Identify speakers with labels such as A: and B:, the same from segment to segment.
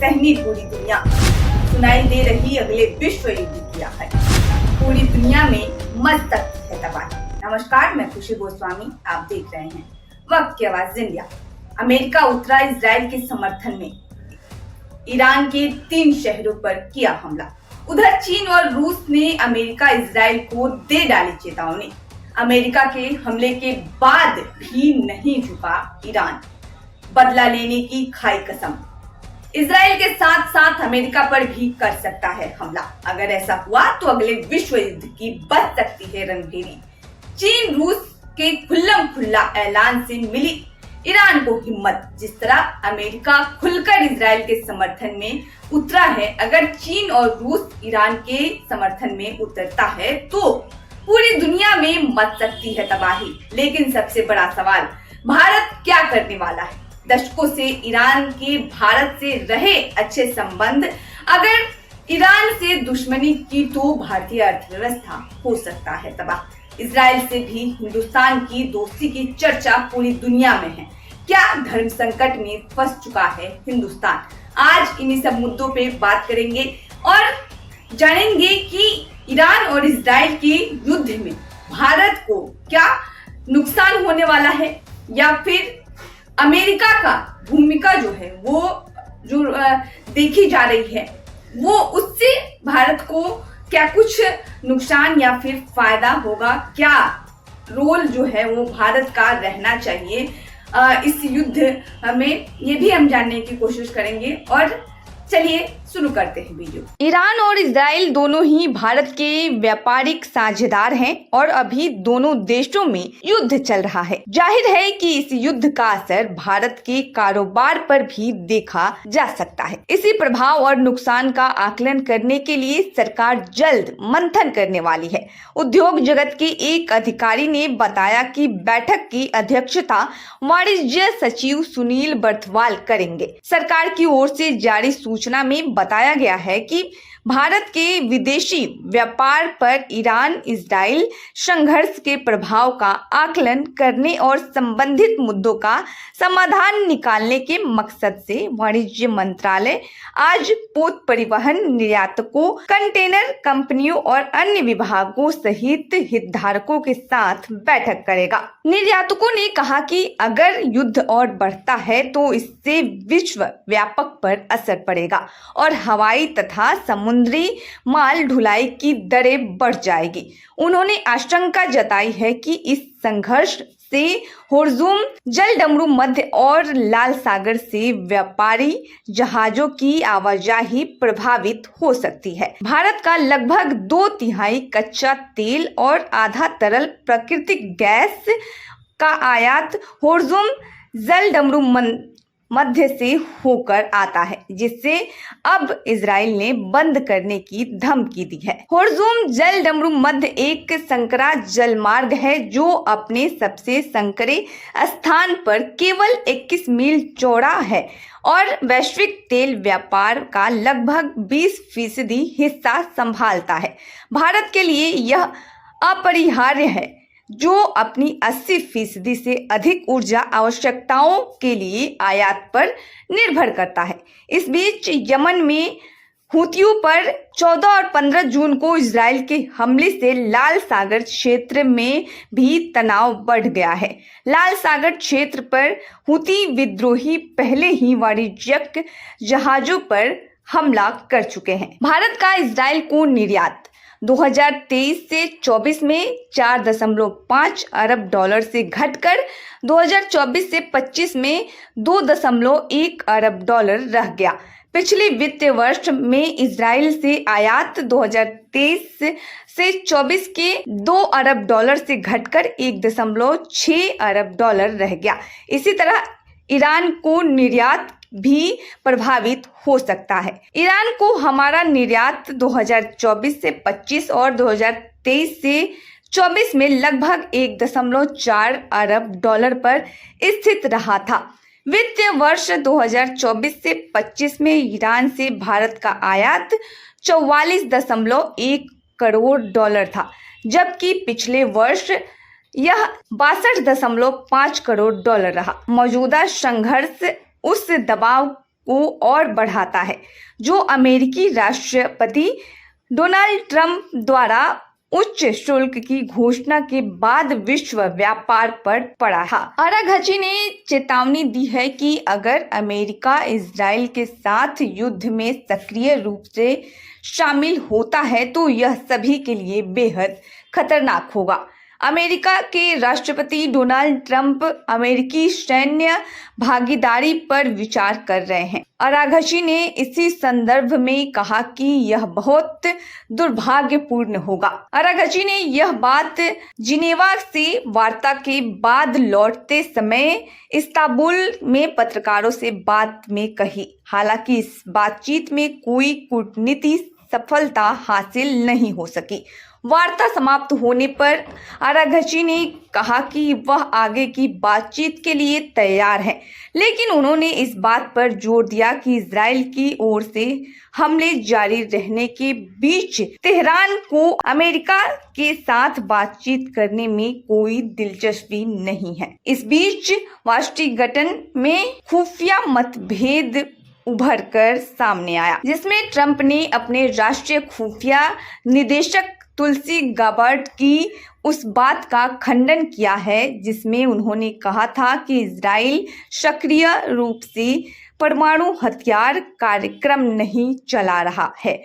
A: सहमी पूरी दुनिया, सुनाई दे रही अगले विश्व युद्ध की आहट, पूरी दुनिया में मस्तक है तबाही। नमस्कार, मैं खुशी गोस्वामी, आप देख रहे हैं वक्त की आवाज इंडिया। अमेरिका उतरा इजराइल के समर्थन में, ईरान के 3 शहरों पर किया हमला। उधर चीन और रूस ने अमेरिका इजराइल को दे डाली चेतावनी। अमेरिका के हमले के बाद भी नहीं झुका ईरान, बदला लेने की खाई कसम। इजराइल के साथ साथ अमेरिका पर भी कर सकता है हमला। अगर ऐसा हुआ तो अगले विश्व युद्ध की बच सकती है रणभेरी। चीन रूस के खुल्लम खुल्ला ऐलान से मिली ईरान को हिम्मत। जिस तरह अमेरिका खुलकर इजराइल के समर्थन में उतरा है, अगर चीन और रूस ईरान के समर्थन में उतरता है तो पूरी दुनिया में मच सकती है तबाही। लेकिन सबसे बड़ा सवाल, भारत क्या करने वाला है? दशकों से ईरान के भारत से रहे अच्छे संबंध, अगर ईरान से दुश्मनी की तो भारतीय अर्थव्यवस्था हो सकता है तबाह। इजराइल से भी हिंदुस्तान की दोस्ती की चर्चा पूरी दुनिया में है। क्या धर्म संकट में फंस चुका है हिंदुस्तान? आज इन्हीं सब मुद्दों पे बात करेंगे और जानेंगे कि ईरान और इजराइल के युद्ध में भारत को क्या नुकसान होने वाला है, या फिर अमेरिका का भूमिका जो है वो जो देखी जा रही है, वो उससे भारत को क्या कुछ नुकसान या फिर फायदा होगा? क्या रोल जो है वो भारत का रहना चाहिए इस युद्ध में, ये भी हम जानने की कोशिश करेंगे। और चलिए शुरू करते हैं वीडियो। ईरान और इजराइल दोनों ही भारत के व्यापारिक साझेदार हैं और अभी दोनों देशों में युद्ध चल रहा है। जाहिर है कि इस युद्ध का असर भारत के कारोबार पर भी देखा जा सकता है। इसी प्रभाव और नुकसान का आकलन करने के लिए सरकार जल्द मंथन करने वाली है। उद्योग जगत के एक अधिकारी ने बताया कि बैठक की अध्यक्षता वाणिज्य सचिव सुनील बर्थवाल करेंगे। सरकार की ओर से जारी सूचना में बताया गया है कि भारत के विदेशी व्यापार पर ईरान इजराइल संघर्ष के प्रभाव का आकलन करने और संबंधित मुद्दों का समाधान निकालने के मकसद से वाणिज्य मंत्रालय आज पोत परिवहन निर्यातकों, कंटेनर कंपनियों और अन्य विभागों सहित हितधारकों के साथ बैठक करेगा। निर्यातकों ने कहा कि अगर युद्ध और बढ़ता है तो इससे विश्व व्यापक पर असर पड़ेगा और हवाई तथा समुद्री माल ढुलाई की दरें बढ़ जाएगी। उन्होंने आशंका जताई है कि इस संघर्ष से होर्मुज़ जलडमरू मध्य और लाल सागर से व्यापारी जहाजों की आवाजाही प्रभावित हो सकती है। भारत का लगभग 2/3 कच्चा तेल और आधा तरल प्राकृतिक गैस का आयात होर्मुज़ जलडमरू मध्य से होकर आता है, जिससे अब इजराइल ने बंद करने की धमकी दी है। होर्मुज़ जलडमरू मध्य एक संकरा जलमार्ग है जो अपने सबसे संकरे स्थान पर केवल 21 मील चौड़ा है और वैश्विक तेल व्यापार का लगभग 20% हिस्सा संभालता है। भारत के लिए यह अपरिहार्य है, जो अपनी 80% से अधिक ऊर्जा आवश्यकताओं के लिए आयात पर निर्भर करता है। इस बीच यमन में हुतियों पर 14 और 15 जून को इजराइल के हमले से लाल सागर क्षेत्र में भी तनाव बढ़ गया है। लाल सागर क्षेत्र पर हुती विद्रोही पहले ही वाणिज्यिक जहाजों पर हमला कर चुके हैं। भारत का इजराइल को निर्यात 2023 से 24 में 4.5 अरब डॉलर से घटकर 2024 से 25 में 2.1 अरब डॉलर रह गया। पिछले वित्तीय वर्ष में इजराइल से आयात 2023 से 24 के 2 अरब डॉलर से घटकर 1.6 अरब डॉलर रह गया। इसी तरह ईरान को निर्यात भी प्रभावित हो सकता है। ईरान को हमारा निर्यात 2024 से 25 और 2023 से 24 में लगभग 1.4 अरब डॉलर पर स्थित रहा था। वित्तीय वर्ष 2024 से 25 में ईरान से भारत का आयात 44.1 करोड़ डॉलर था, जबकि पिछले वर्ष यह 62.5 करोड़ डॉलर रहा। मौजूदा संघर्ष उस दबाव को और बढ़ाता है, जो अमेरिकी राष्ट्रपति डोनाल्ड ट्रंप द्वारा उच्च शुल्क की घोषणा के बाद विश्व व्यापार पर पड़ा था। आराघची ने चेतावनी दी है कि अगर अमेरिका इजराइल के साथ युद्ध में सक्रिय रूप से शामिल होता है तो यह सभी के लिए बेहद खतरनाक होगा। अमेरिका के राष्ट्रपति डोनाल्ड ट्रंप अमेरिकी सैन्य भागीदारी पर विचार कर रहे हैं। आराघची ने इसी संदर्भ में कहा कि यह बहुत दुर्भाग्यपूर्ण होगा। आराघची ने यह बात जिनेवा से वार्ता के बाद लौटते समय इस्तांबुल में पत्रकारों से बात में कही। हालांकि इस बातचीत में कोई कूटनीतिक सफलता हासिल नहीं हो सकी। वार्ता समाप्त होने पर आराघची ने कहा कि वह आगे की बातचीत के लिए तैयार है, लेकिन उन्होंने इस बात पर जोर दिया कि इजराइल की ओर से हमले जारी रहने के बीच तेहरान को अमेरिका के साथ बातचीत करने में कोई दिलचस्पी नहीं है। इस बीच वाशिंगटन में खुफिया मतभेद उभर कर सामने आया, जिसमें ट्रंप ने अपने राष्ट्रीय खुफिया निदेशक तुलसी गाबर्ट की उस बात का खंडन किया है जिसमें उन्होंने कहा था कि इजराइल सक्रिय रूप से परमाणु हथियार कार्यक्रम नहीं चला रहा है।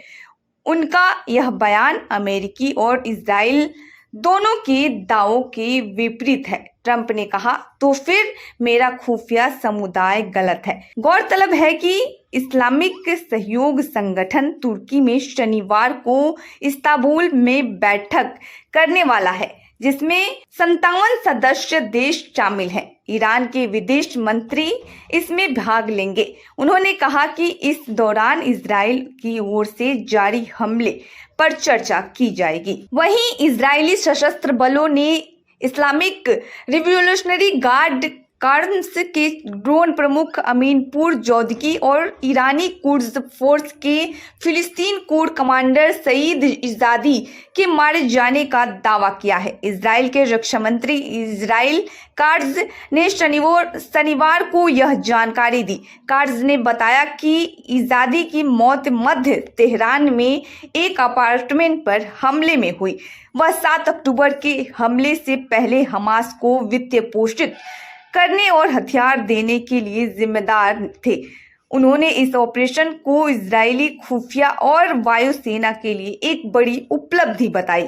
A: उनका यह बयान अमेरिकी और इजराइल दोनों के दावों के विपरीत है। ट्रंप ने कहा, तो फिर मेरा खुफिया समुदाय गलत है। गौरतलब है कि इस्लामिक सहयोग संगठन तुर्की में शनिवार को इस्तांबुल में बैठक करने वाला है, जिसमें 57 सदस्य देश शामिल हैं। ईरान के विदेश मंत्री इसमें भाग लेंगे। उन्होंने कहा कि इस दौरान इजराइल की ओर से जारी हमले पर चर्चा की जाएगी। वहीं इजरायली सशस्त्र बलों ने इस्लामिक रिवॉल्यूशनरी गार्ड कार्ड्स के ड्रोन प्रमुख अमीनपुर जौदगी और ईरानी कुड्स फोर्स के फिलिस्तीन कोर कमांडर सईद इजादी के मारे जाने का दावा किया है। इजराइल के रक्षा मंत्री इजराइल कार्ड्स ने शनिवार को यह जानकारी दी। कार्ड्स ने बताया कि इजादी की मौत मध्य तेहरान में एक अपार्टमेंट पर हमले में हुई। वह 7 अक्टूबर के हमले से पहले हमास को वित्तीय पोषित करने और हथियार देने के लिए जिम्मेदार थे। उन्होंने इस ऑपरेशन को इजरायली खुफिया और वायुसेना के लिए एक बड़ी उपलब्धि बताई।